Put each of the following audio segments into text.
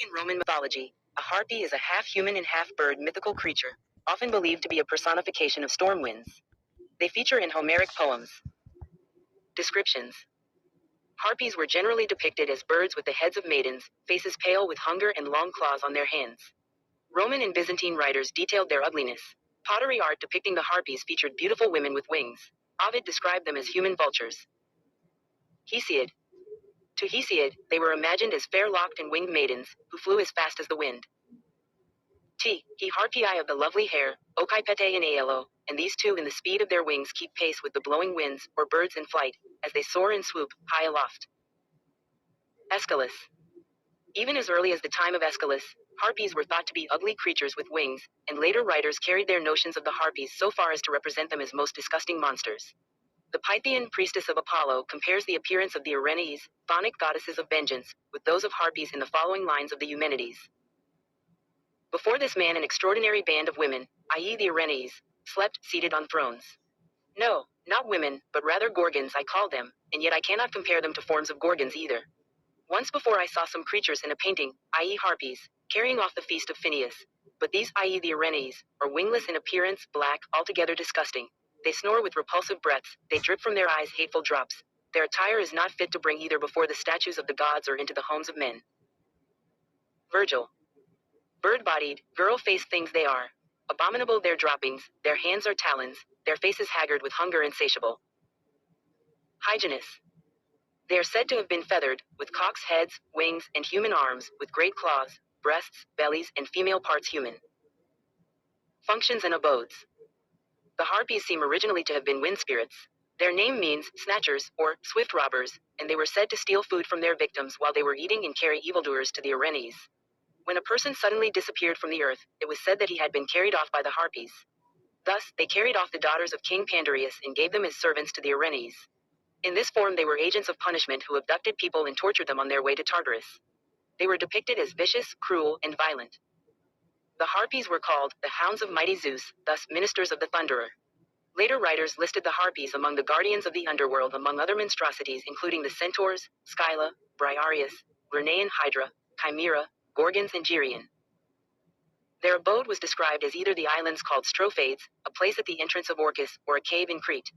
In Roman mythology, a harpy is a half-human and half-bird mythical creature, often believed to be a personification of storm winds. They feature in Homeric poems. Descriptions. Harpies were generally depicted as birds with the heads of maidens, faces pale with hunger and long claws on their hands. Roman and Byzantine writers detailed their ugliness. Pottery art depicting the harpies featured beautiful women with wings. Ovid described them as human vultures. Hesiod. To Hesiod, they were imagined as fair-locked and winged maidens, who flew as fast as the wind. He Harpii of the lovely hair, Okypete and Aelo, and these two in the speed of their wings keep pace with the blowing winds, or birds in flight, as they soar and swoop, high aloft. Aeschylus. Even as early as the time of Aeschylus, harpies were thought to be ugly creatures with wings, and later writers carried their notions of the harpies so far as to represent them as most disgusting monsters. The Pythian priestess of Apollo compares the appearance of the Erinyes, chthonic goddesses of vengeance, with those of harpies in the following lines of the Eumenides. Before this man an extraordinary band of women, i.e. the Erinyes, slept, seated on thrones. No, not women, but rather gorgons I call them, and yet I cannot compare them to forms of gorgons either. Once before I saw some creatures in a painting, i.e. harpies, carrying off the feast of Phineus. But these, i.e. the Erinyes, are wingless in appearance, black, altogether disgusting. They snore with repulsive breaths, they drip from their eyes hateful drops. Their attire is not fit to bring either before the statues of the gods or into the homes of men. Virgil. Bird-bodied, girl-faced things they are. Abominable their droppings, their hands are talons, their faces haggard with hunger insatiable. Hyginus. They are said to have been feathered, with cocks' heads, wings, and human arms, with great claws, breasts, bellies, and female parts human. Functions and abodes. The harpies seem originally to have been wind spirits. Their name means snatchers, or swift robbers, and they were said to steal food from their victims while they were eating and carry evildoers to the Erinyes. When a person suddenly disappeared from the earth, it was said that he had been carried off by the harpies. Thus, they carried off the daughters of King Pandareus and gave them as servants to the Erinyes. In this form they were agents of punishment who abducted people and tortured them on their way to Tartarus. They were depicted as vicious, cruel, and violent. The harpies were called the hounds of mighty Zeus, thus ministers of the Thunderer. Later writers listed the harpies among the guardians of the underworld among other monstrosities including the centaurs, Scylla, Briareus, Lernaean Hydra, Chimera, Gorgons and Geryon. Their abode was described as either the islands called Strophades, a place at the entrance of Orcus, or a cave in Crete.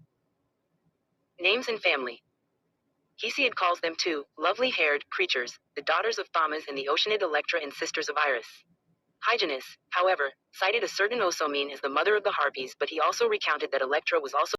Names and family. Hesiod calls them two lovely-haired creatures, the daughters of Thamas and the Oceanid Electra and sisters of Iris. Hyginus, however, cited a certain Osomene as the mother of the harpies, but he also recounted that Electra was also